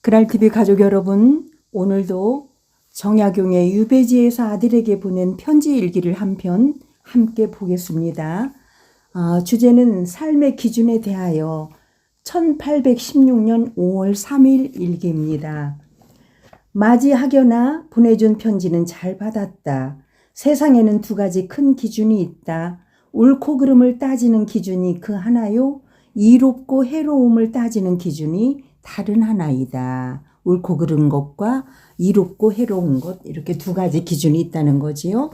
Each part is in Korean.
그랄TV 가족 여러분, 오늘도 정약용의 유배지에서 아들에게 보낸 편지 일기를 한 편 함께 보겠습니다. 주제는 삶의 기준에 대하여 1816년 5월 3일 일기입니다. 맞이하거나 보내준 편지는 잘 받았다. 세상에는 두 가지 큰 기준이 있다. 옳고 그름을 따지는 기준이 그 하나요. 이롭고 해로움을 따지는 기준이 다른 하나이다. 옳고 그른 것과 이롭고 해로운 것, 이렇게 두 가지 기준이 있다는 거지요.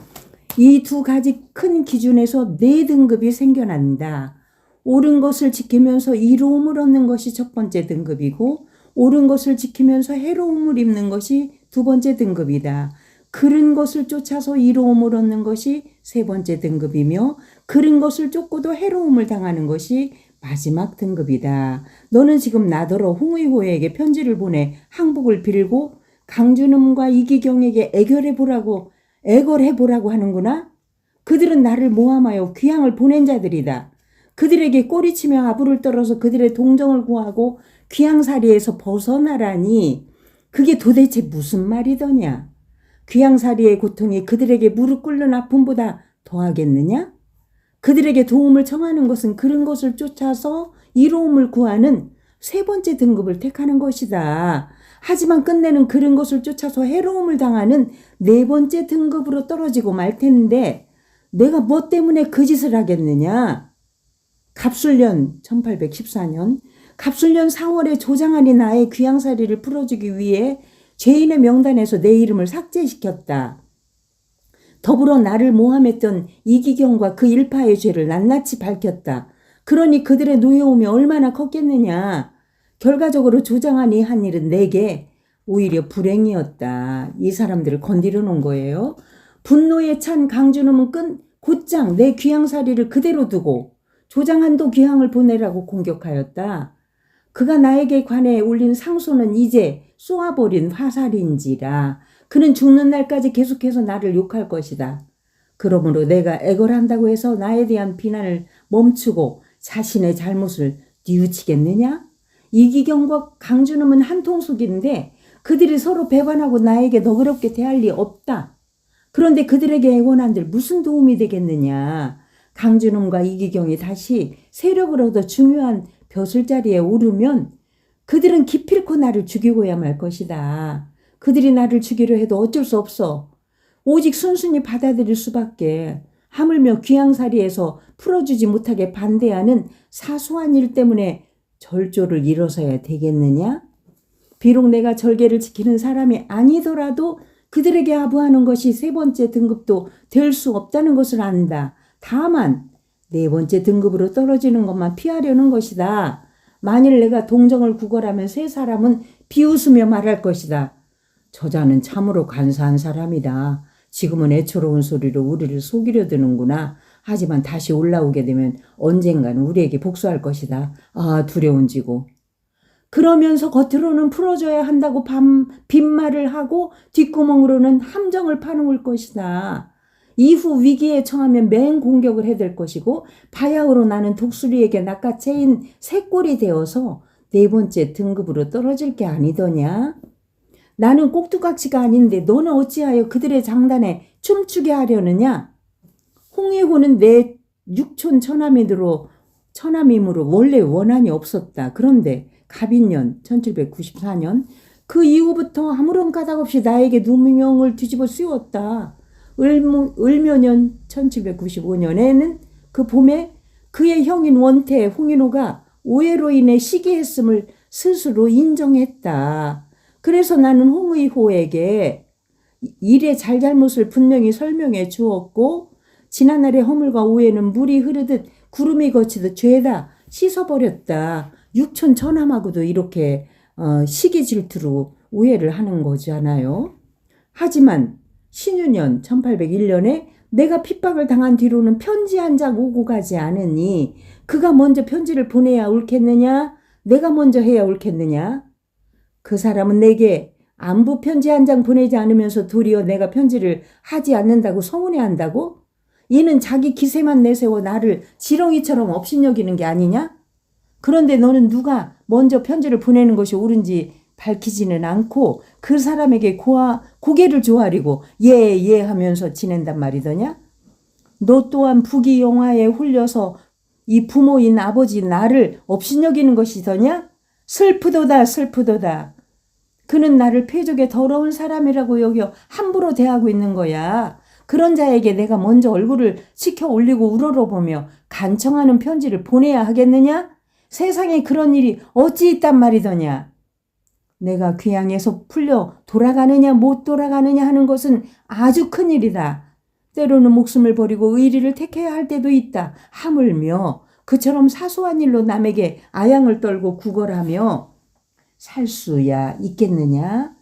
이 두 가지 큰 기준에서 네 등급이 생겨난다. 옳은 것을 지키면서 이로움을 얻는 것이 첫 번째 등급이고, 옳은 것을 지키면서 해로움을 입는 것이 두 번째 등급이다. 그른 것을 쫓아서 이로움을 얻는 것이 세 번째 등급이며, 그른 것을 쫓고도 해로움을 당하는 것이 마지막 등급이다. 너는 지금 나더러 홍의호에게 편지를 보내 항복을 빌고 강준음과 이기경에게 애걸해보라고 하는구나. 그들은 나를 모함하여 귀향을 보낸 자들이다. 그들에게 꼬리치며 아부를 떨어서 그들의 동정을 구하고 귀향살이에서 벗어나라니 그게 도대체 무슨 말이더냐. 귀향살이의 고통이 그들에게 무릎 꿇는 아픔보다 더하겠느냐? 그들에게 도움을 청하는 것은 그런 것을 쫓아서 이로움을 구하는 세 번째 등급을 택하는 것이다. 하지만 끝내는 그런 것을 쫓아서 해로움을 당하는 네 번째 등급으로 떨어지고 말 텐데 내가 뭐 때문에 그 짓을 하겠느냐? 갑술년 1814년 갑술년 4월에 조장한이 나의 귀향살이를 풀어주기 위해 죄인의 명단에서 내 이름을 삭제시켰다. 더불어 나를 모함했던 이기경과 그 일파의 죄를 낱낱이 밝혔다. 그러니 그들의 노여움이 얼마나 컸겠느냐. 결과적으로 조장한이 한 일은 내게 오히려 불행이었다. 이 사람들을 건드려 놓은 거예요. 분노에 찬 강준음은 곧장 내 귀향살이를 그대로 두고 조장한도 귀향을 보내라고 공격하였다. 그가 나에게 관해 올린 상소는 이제 쏘아버린 화살인지라. 그는 죽는 날까지 계속해서 나를 욕할 것이다. 그러므로 내가 애걸한다고 해서 나에 대한 비난을 멈추고 자신의 잘못을 뉘우치겠느냐? 이기경과 강준음은 한 통속인데 그들이 서로 배반하고 나에게 너그럽게 대할 리 없다. 그런데 그들에게 애원한들 무슨 도움이 되겠느냐? 강준음과 이기경이 다시 세력을 얻어 중요한 벼슬자리에 오르면 그들은 기필코 나를 죽이고야 말 것이다. 그들이 나를 죽이려 해도 어쩔 수 없어. 오직 순순히 받아들일 수밖에. 하물며 귀향살이에서 풀어주지 못하게 반대하는 사소한 일 때문에 절조를 일어서야 되겠느냐? 비록 내가 절개를 지키는 사람이 아니더라도 그들에게 아부하는 것이 세 번째 등급도 될 수 없다는 것을 안다. 다만 네 번째 등급으로 떨어지는 것만 피하려는 것이다. 만일 내가 동정을 구걸하면 세 사람은 비웃으며 말할 것이다. 저자는 참으로 간사한 사람이다. 지금은 애처로운 소리로 우리를 속이려 드는구나. 하지만 다시 올라오게 되면 언젠간 우리에게 복수할 것이다. 두려운지고. 그러면서 겉으로는 풀어줘야 한다고 빈말을 하고 뒷구멍으로는 함정을 파놓을 것이다. 이후 위기에 처하면 맹공격을 해댈 것이고 바야흐로 나는 독수리에게 낚아채인 새꼴이 되어서 네 번째 등급으로 떨어질 게 아니더냐? 나는 꼭두각시가 아닌데 너는 어찌하여 그들의 장단에 춤추게 하려느냐? 홍의호는 내 육촌 처남이므로 원래 원한이 없었다. 그런데 갑인년 1794년 그 이후부터 아무런 까닭 없이 나에게 누명을 뒤집어 씌웠다. 을묘년 1795년에는 그 봄에 그의 형인 원태 홍인호가 오해로 인해 시기했음을 스스로 인정했다. 그래서 나는 홍의호에게 일의 잘잘못을 분명히 설명해 주었고 지난날의 허물과 오해는 물이 흐르듯 구름이 거치듯 죄다 씻어버렸다. 육촌 처남하고도 이렇게 시기 질투로 오해를 하는 거잖아요. 하지만 신유년 1801년에 내가 핍박을 당한 뒤로는 편지 한 장 오고 가지 않으니 그가 먼저 편지를 보내야 옳겠느냐? 내가 먼저 해야 옳겠느냐? 그 사람은 내게 안부 편지 한 장 보내지 않으면서 도리어 내가 편지를 하지 않는다고 서운해한다고? 이는 자기 기세만 내세워 나를 지렁이처럼 업신여기는 게 아니냐? 그런데 너는 누가 먼저 편지를 보내는 것이 옳은지 밝히지는 않고 그 사람에게 고개를 조아리고 예 하면서 지낸단 말이더냐? 너 또한 부귀영화에 홀려서 이 부모인 아버지 나를 업신여기는 것이더냐? 슬프도다 슬프도다. 그는 나를 패족의 더러운 사람이라고 여겨 함부로 대하고 있는 거야. 그런 자에게 내가 먼저 얼굴을 치켜 올리고 우러러보며 간청하는 편지를 보내야 하겠느냐? 세상에 그런 일이 어찌 있단 말이더냐? 내가 귀양에서 풀려 돌아가느냐 못 돌아가느냐 하는 것은 아주 큰일이다. 때로는 목숨을 버리고 의리를 택해야 할 때도 있다. 하물며 그처럼 사소한 일로 남에게 아양을 떨고 구걸하며 살 수야 있겠느냐?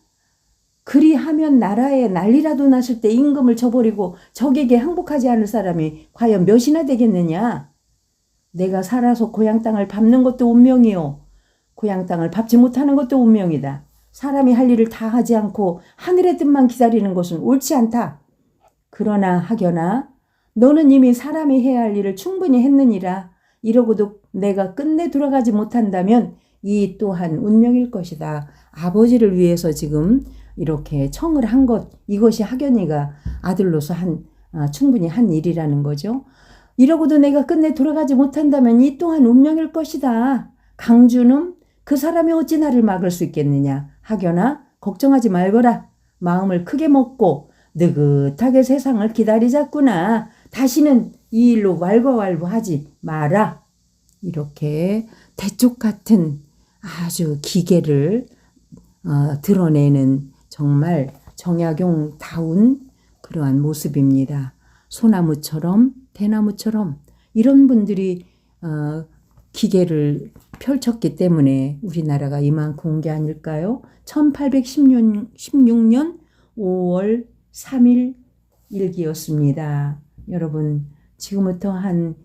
그리하면 나라에 난리라도 났을 때 임금을 저버리고 적에게 항복하지 않을 사람이 과연 몇이나 되겠느냐? 내가 살아서 고향 땅을 밟는 것도 운명이요. 고향 땅을 밟지 못하는 것도 운명이다. 사람이 할 일을 다 하지 않고 하늘의 뜻만 기다리는 것은 옳지 않다. 그러나 하겨나 너는 이미 사람이 해야 할 일을 충분히 했느니라. 이러고도 내가 끝내 돌아가지 못한다면 이 또한 운명일 것이다. 아버지를 위해서 지금 이렇게 청을 한 것, 이것이 학연이가 아들로서 충분히 한 일이라는 거죠. 이러고도 내가 끝내 돌아가지 못한다면 이 또한 운명일 것이다. 강주는 그 사람이 어찌 나를 막을 수 있겠느냐. 학연아, 걱정하지 말거라. 마음을 크게 먹고 느긋하게 세상을 기다리자꾸나. 다시는 이 일로 왈가왈부하지 마라. 이렇게 대쪽 같은 아주 기계를 드러내는 정말 정약용다운 그러한 모습입니다. 소나무처럼 대나무처럼 이런 분들이 기계를 펼쳤기 때문에 우리나라가 이만큼 온 게 아닐까요? 1816년 5월 3일 일기였습니다. 여러분 지금부터 한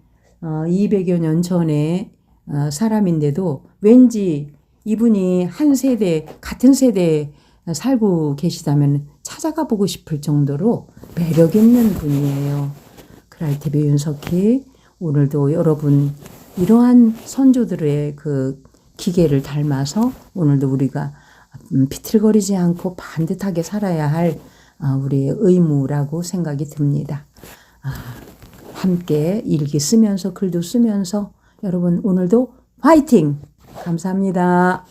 200여 년 전에 사람인데도 왠지 이분이 한 세대 같은 세대에 살고 계시다면 찾아가 보고 싶을 정도로 매력 있는 분이에요. 크라이티비 윤석희, 오늘도 여러분 이러한 선조들의 그 기계를 닮아서 오늘도 우리가 비틀거리지 않고 반듯하게 살아야 할 우리의 의무라고 생각이 듭니다. 함께 일기 쓰면서 글도 쓰면서 여러분 오늘도 화이팅! 감사합니다.